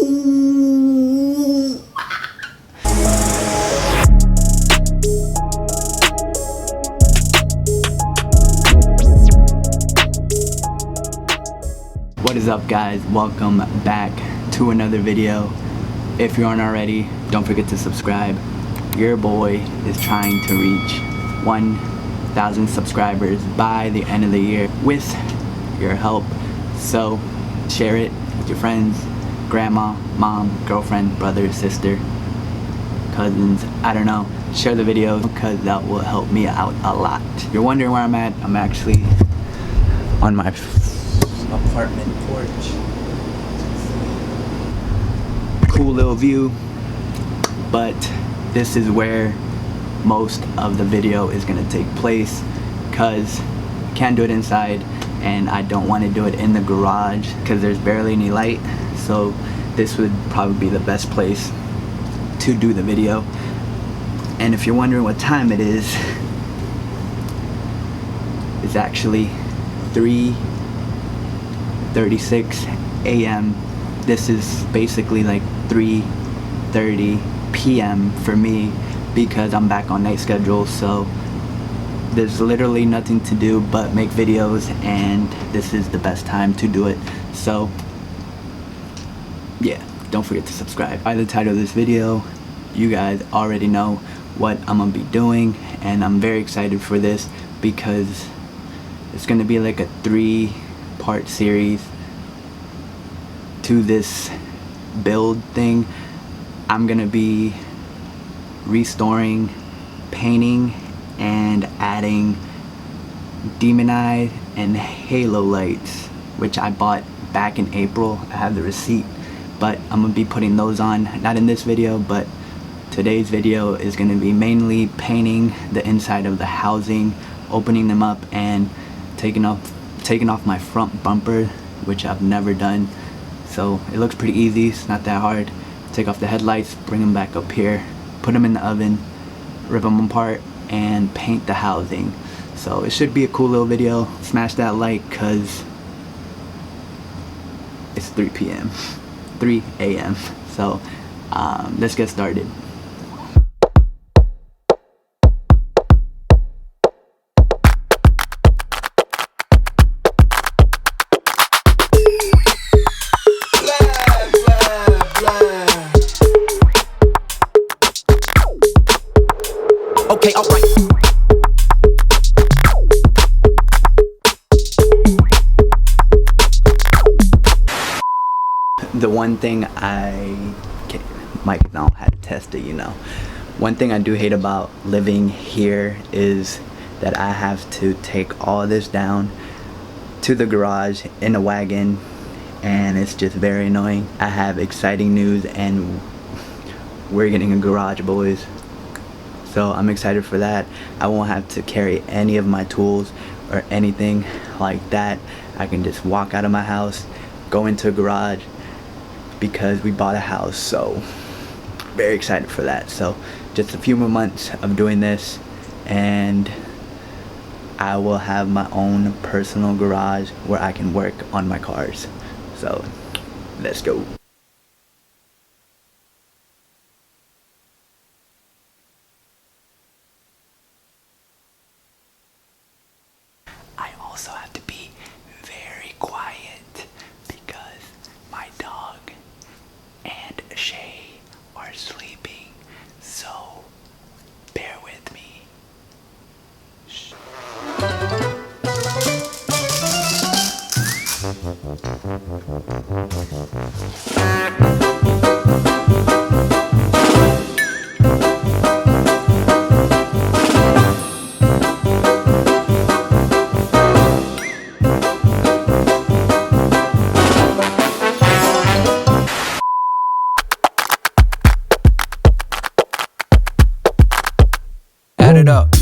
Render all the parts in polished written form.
What is up, guys? Welcome back to another video. If you aren't already, don't forget to subscribe. Your boy is trying to reach 1,000 subscribers by the end of the year with your help. So share it with your friends, grandma, mom, girlfriend, brother, sister, cousins, I don't know. Share the video because that will help me out a lot. If you're wondering where I'm at, I'm actually on my apartment porch. Cool little view, but this is where most of the video is gonna take place because I can't do it inside and I don't want to do it in the garage because there's barely any light. So this would probably be the best place to do the video. And if you're wondering what time it is, it's actually 3:36 a.m. This is basically like 3:30 p.m. for me because I'm back on night schedule, so there's literally nothing to do but make videos, and this is the best time to do it. So yeah, don't forget to subscribe. By the title of this video, you guys already know what I'm gonna be doing, and I'm very excited for this because it's gonna be like a 3-part series to this build thing. I'm gonna be restoring, painting, and adding demon eye and halo lights, which I bought back in April. I have the receipt, but I'm gonna be putting those on, not in this video, but today's video is gonna be mainly painting the inside of the housing, opening them up and taking off my front bumper, which I've never done. So it looks pretty easy, it's not that hard. Take off the headlights, bring them back up here, put them in the oven, rip them apart, and paint the housing. So it should be a cool little video. Smash that like cause it's 3 p.m. 3 a.m. So let's get started. Okay, alright. The one thing Mike don't have to test it, you know. One thing I do hate about living here is that I have to take all this down to the garage in a wagon, and it's just very annoying. I have exciting news, and we're getting a garage, boys. So I'm excited for that. I won't have to carry any of my tools or anything like that. I can just walk out of my house, go into a garage, because we bought a house. So very excited for that. So just a few more months of doing this and I will have my own personal garage where I can work on my cars. So let's go. I also have to be very quiet because my dog and Shay are sleeping, so bear with me. Shh. Add it up.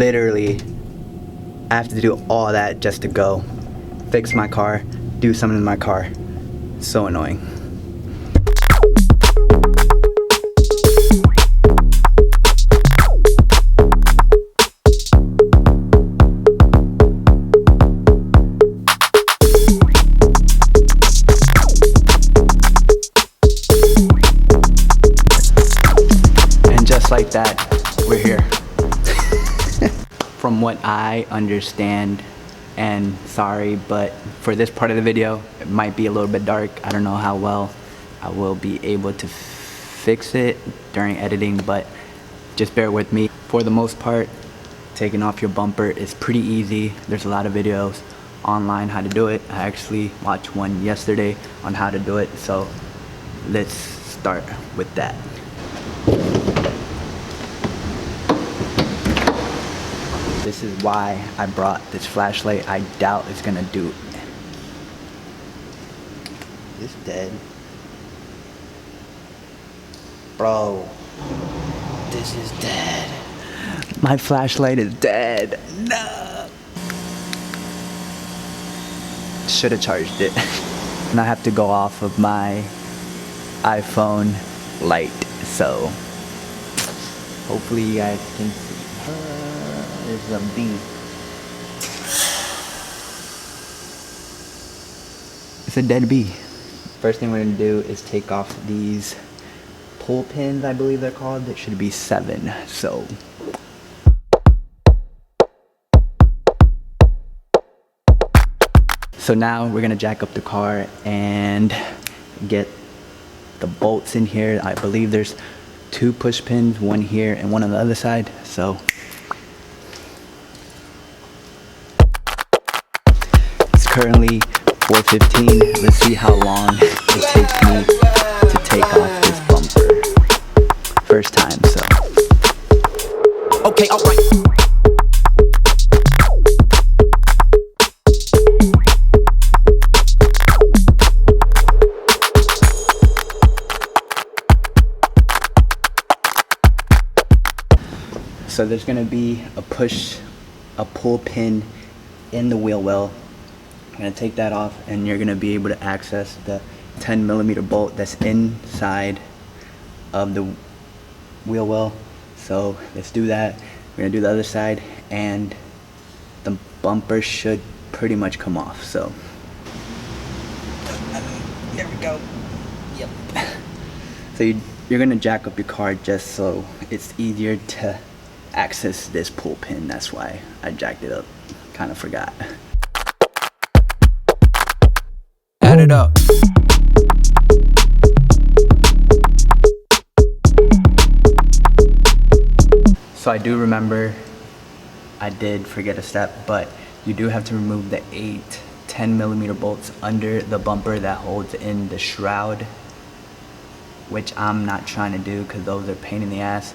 literally, I have to do all that just to go fix my car, do something in my car. So annoying. And just like that, we're here. From what I understand, and sorry, but for this part of the video, it might be a little bit dark. I don't know how well I will be able to fix it during editing, but just bear with me. For the most part, taking off your bumper is pretty easy. There's a lot of videos online how to do it. I actually watched one yesterday on how to do it, so let's start with that. This is why I brought this flashlight. I doubt it's gonna do it. It's dead. Bro, this is dead. My flashlight is dead. No. Should have charged it. And I have to go off of my iPhone light, so hopefully you guys can see. There's a bee. It's a dead bee. First thing we're gonna do is take off these pull pins, I believe they're called. There should be 7, so. So now we're gonna jack up the car and get the bolts in here. I believe there's 2 push pins, one here and one on the other side, so. It's currently 4:15. Let's see how long it takes me to take off this bumper. First time, so. Okay, alright. So there's gonna be a pull pin in the wheel well. I'm gonna take that off and you're gonna be able to access the 10mm bolt that's inside of the wheel well. So let's do that. We're gonna do the other side and the bumper should pretty much come off, so. There we go. Yep. So you're gonna jack up your car just so it's easier to access this pull pin. That's why I jacked it up. Kind of forgot. Add it up. So I do remember I did forget a step, but you do have to remove the 8 10mm bolts under the bumper that holds in the shroud, which I'm not trying to do because those are a pain in the ass.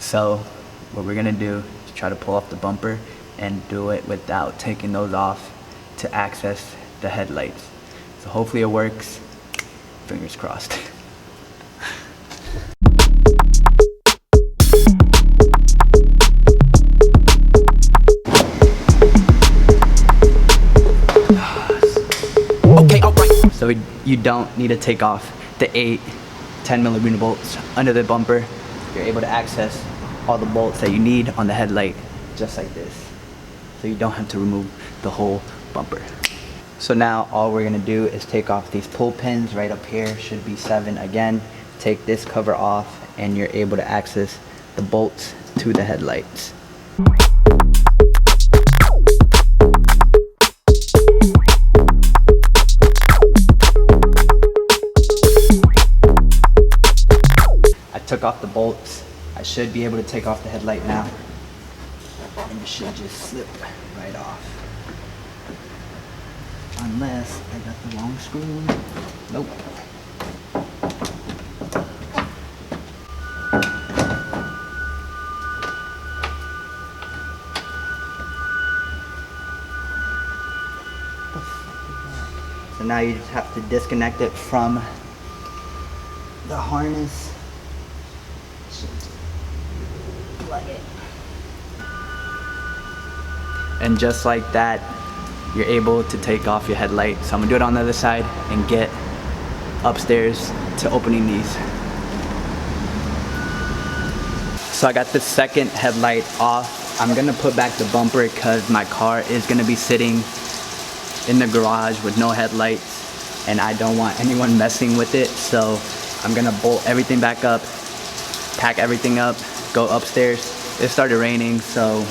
So what we're gonna do is try to pull off the bumper and do it without taking those off to access the headlights. So hopefully it works. Fingers crossed. Okay, alright. So you don't need to take off the 8 10mm bolts under the bumper. You're able to access all the bolts that you need on the headlight just like this. So you don't have to remove the whole bumper. So now all we're gonna do is take off these pull pins right up here. Should be 7 again. Take this cover off and you're able to access the bolts to the headlights. I took off the bolts. I should be able to take off the headlight now. And it should just slip right off. Unless I got the wrong screw. Nope. So now you just have to disconnect it from the harness. Plug it. And just like that, you're able to take off your headlight. So I'm gonna do it on the other side and get upstairs to opening these. So I got the second headlight off. I'm gonna put back the bumper because my car is gonna be sitting in the garage with no headlights and I don't want anyone messing with it. So I'm gonna bolt everything back up, pack everything up, go upstairs. It started raining, so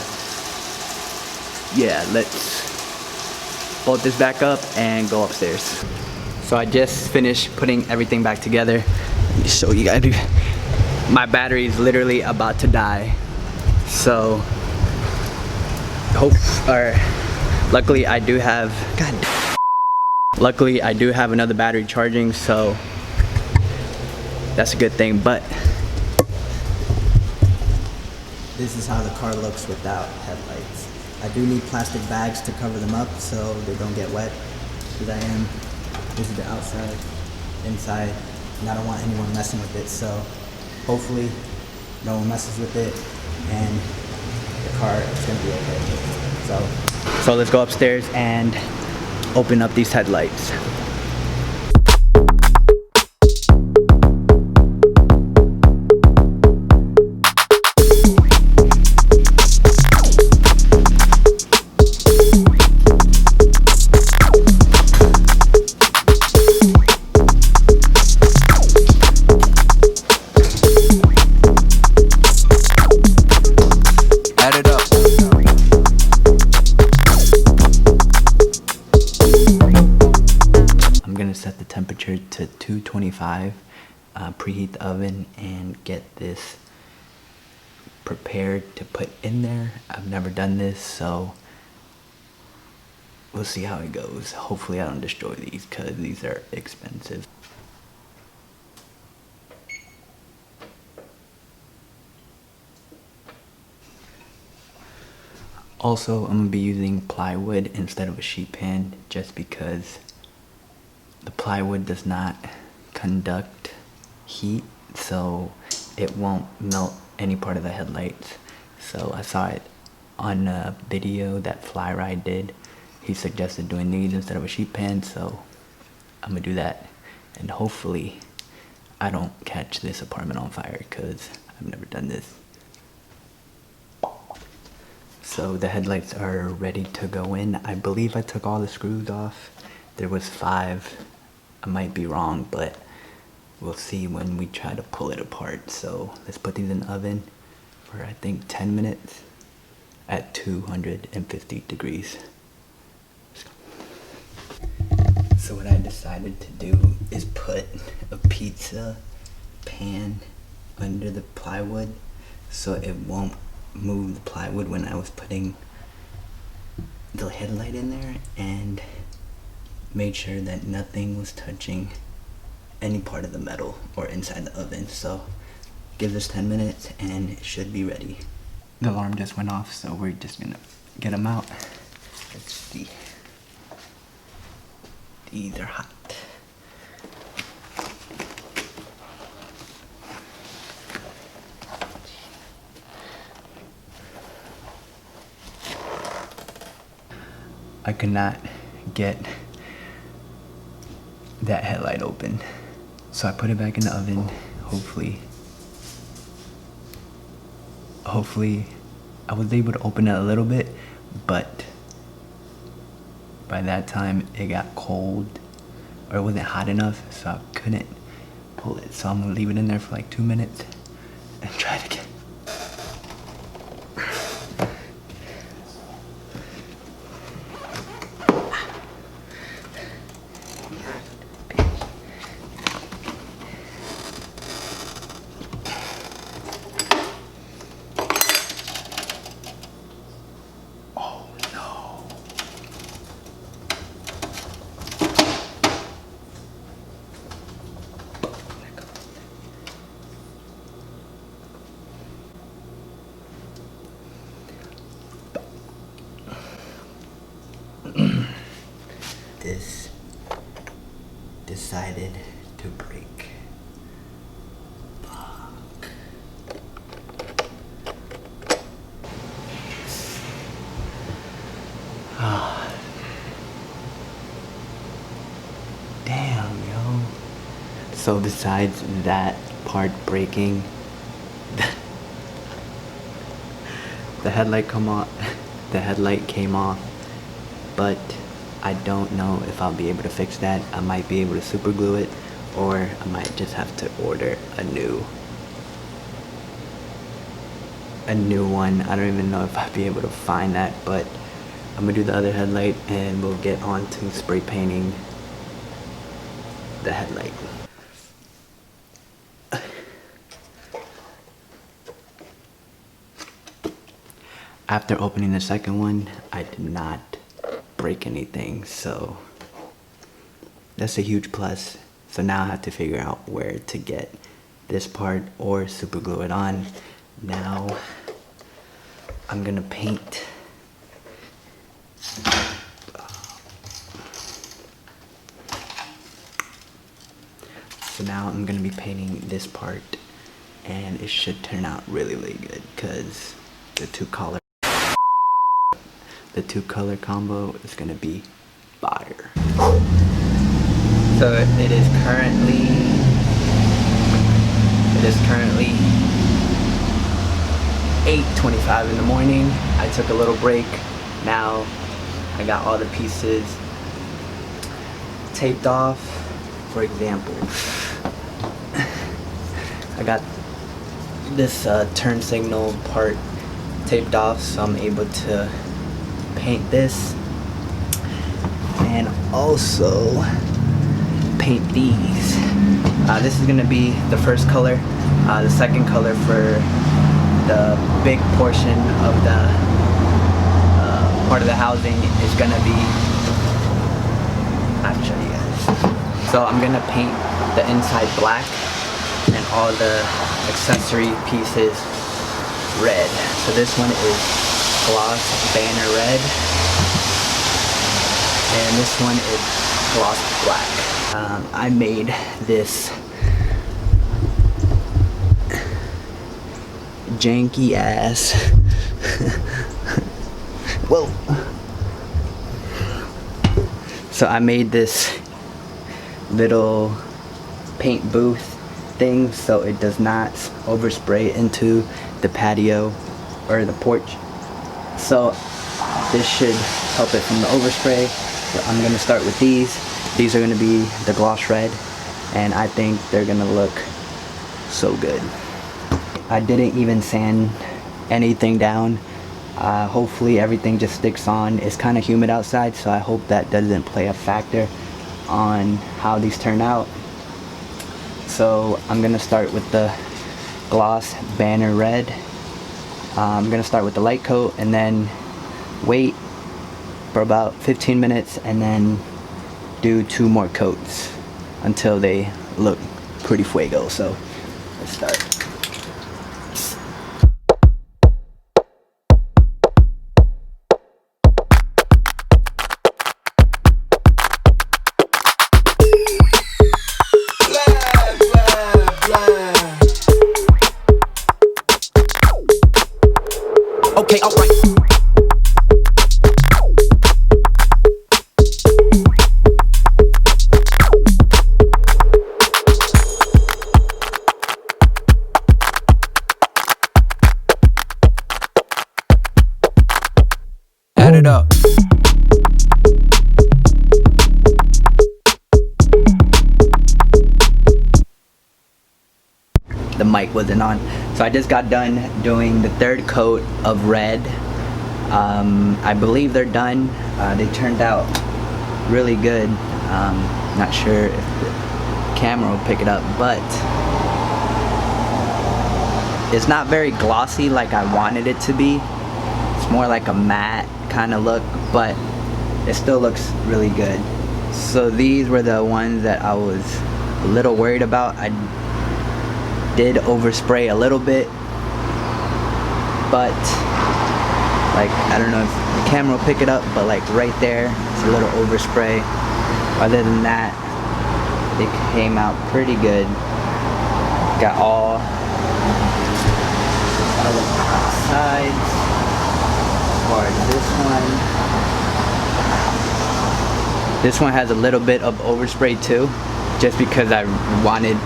yeah, let's bolt this back up and go upstairs. So I just finished putting everything back together. Let me show you guys. My battery is literally about to die. So luckily I do have another battery charging, so that's a good thing. But this is how the car looks without headlights. I do need plastic bags to cover them up so they don't get wet. This is the outside, inside, and I don't want anyone messing with it. So hopefully no one messes with it and the car is gonna be okay. So let's go upstairs and open up these headlights. Set the temperature to 225, preheat the oven and get this prepared to put in there. I've never done this, so we'll see how it goes. Hopefully I don't destroy these because these are expensive. Also, I'm gonna be using plywood instead of a sheet pan just because the plywood does not conduct heat, so it won't melt any part of the headlights. So I saw it on a video that Fly Ride did. He suggested doing these instead of a sheet pan, so I'm gonna do that. And hopefully I don't catch this apartment on fire because I've never done this. So the headlights are ready to go in. I believe I took all the screws off. There was 5. I might be wrong, but we'll see when we try to pull it apart. So let's put these in the oven for I think 10 minutes at 250 degrees. So what I decided to do is put a pizza pan under the plywood so it won't move the plywood when I was putting the headlight in there, and made sure that nothing was touching any part of the metal or inside the oven. So give this 10 minutes and it should be ready. The alarm just went off, so we're just gonna get them out. Let's see. These are hot. I could not get that headlight open, so I put it back in the oven. Hopefully I was able to open it a little bit, but by that time it got cold, or it wasn't hot enough, so I couldn't pull it. So I'm gonna leave it in there for like 2 minutes and try it again. This decided to break. Fuck. Damn, yo. So besides that part breaking, the headlight came off, but I don't know if I'll be able to fix that. I might be able to super glue it, or I might just have to order a new one. I don't even know if I'll be able to find that, but I'm gonna do the other headlight and we'll get on to spray painting the headlight. After opening the second one, I did not break anything, so that's a huge plus. So now I have to figure out where to get this part or super glue it on. Now I'm gonna paint. So now I'm gonna be painting this part, and it should turn out really, really good because the two color combo is gonna be fire. So it is currently 8:25 in the morning. I took a little break. Now I got all the pieces taped off. For example, I got this turn signal part taped off, so I'm able to paint this and also paint these. This is gonna be the first color. The second color for the big portion of the part of the housing is gonna be, I'll show you guys. So I'm gonna paint the inside black and all the accessory pieces red. So this one is gloss banner red, and this one is gloss black. I made this janky ass whoa. So I made this little paint booth thing so it does not overspray into the patio or the porch. So this should help it from the overspray. So I'm gonna start with these. These are gonna be the gloss red, and I think they're gonna look so good. I didn't even sand anything down. Hopefully everything just sticks on. It's kind of humid outside, so I hope that doesn't play a factor on how these turn out. So I'm gonna start with the gloss banner red. I'm gonna start with the light coat and then wait for about 15 minutes and then do 2 more coats until they look pretty fuego. So let's start. Okay, alright. Add it up. The mic wasn't on. So I just got done doing the 3rd coat of red. I believe they're done. They turned out really good. Not sure if the camera will pick it up, but it's not very glossy like I wanted it to be. It's more like a matte kind of look, but it still looks really good. So these were the ones that I was a little worried about. I did overspray a little bit, but like, I don't know if the camera will pick it up, but like right there, it's a little overspray. Other than that, they came out pretty good. Got all sides, as far as this one. This one has a little bit of overspray too, just because I wanted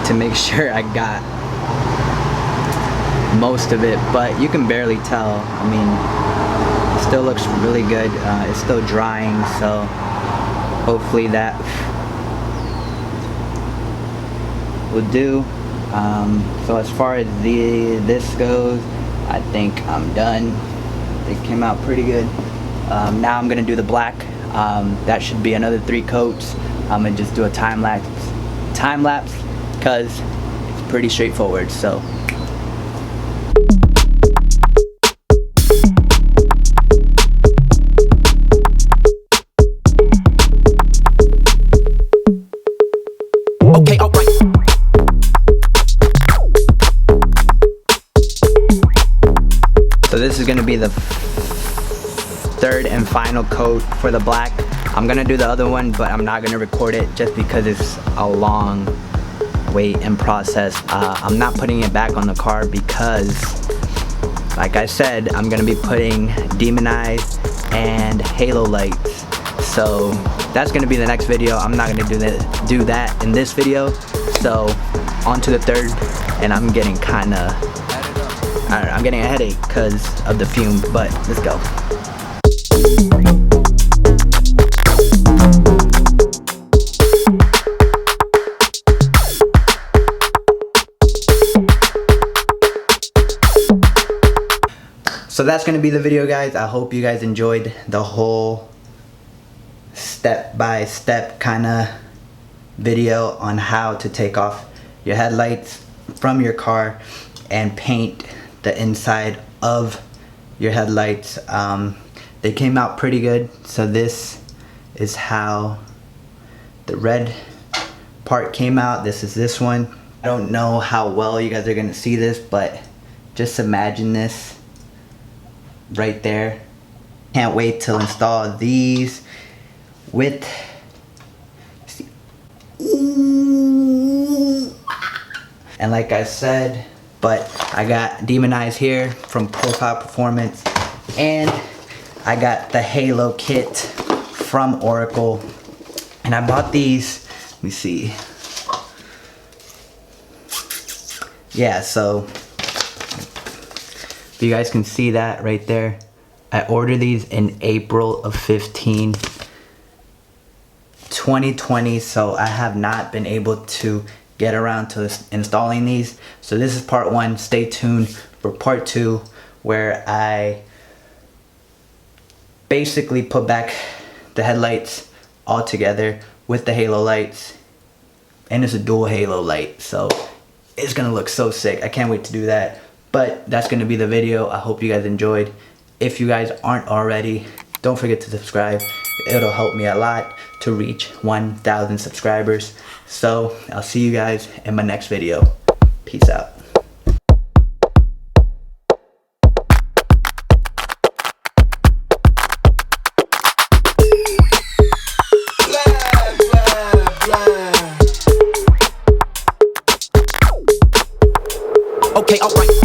to make sure I got most of it, but you can barely tell. I mean, it still looks really good. It's still drying, so hopefully that will do. So as far as this goes, I think I'm done. It came out pretty good. Now I'm gonna do the black. That should be another 3 coats. I'm gonna just do a time lapse because it's pretty straightforward. So Okay, alright. So this is gonna be the third and final coat for the black. I'm gonna do the other one, but I'm not gonna record it just because it's a long wait and process. I'm not putting it back on the car because, like I said, I'm gonna be putting Demon Eyes and Halo lights. So that's gonna be the next video. I'm not gonna do that in this video. So on to the third, and I'm getting kinda, I don't know, I'm getting a headache because of the fume, but let's go. So that's gonna be the video, guys. I hope you guys enjoyed the whole step-by-step kind of video on how to take off your headlights from your car and paint the inside of your headlights. They came out pretty good. So this is how the red part came out. This is this one. I don't know how well you guys are gonna see this, but just imagine this right there. Can't wait to install these with, and like I said, but I got Demon Eyes here from Profile Performance, and I got the Halo kit from Oracle, and I bought these, let me see, yeah, so if you guys can see that right there, I ordered these in April of 2020, so I have not been able to get around to installing these. So this is part 1. Stay tuned for part 2, where I basically put back the headlights all together with the Halo lights, and it's a dual Halo light, so it's gonna look so sick. I can't wait to do that. But that's gonna be the video. I hope you guys enjoyed. If you guys aren't already, don't forget to subscribe. It'll help me a lot to reach 1,000 subscribers. So I'll see you guys in my next video. Peace out. Okay, alright.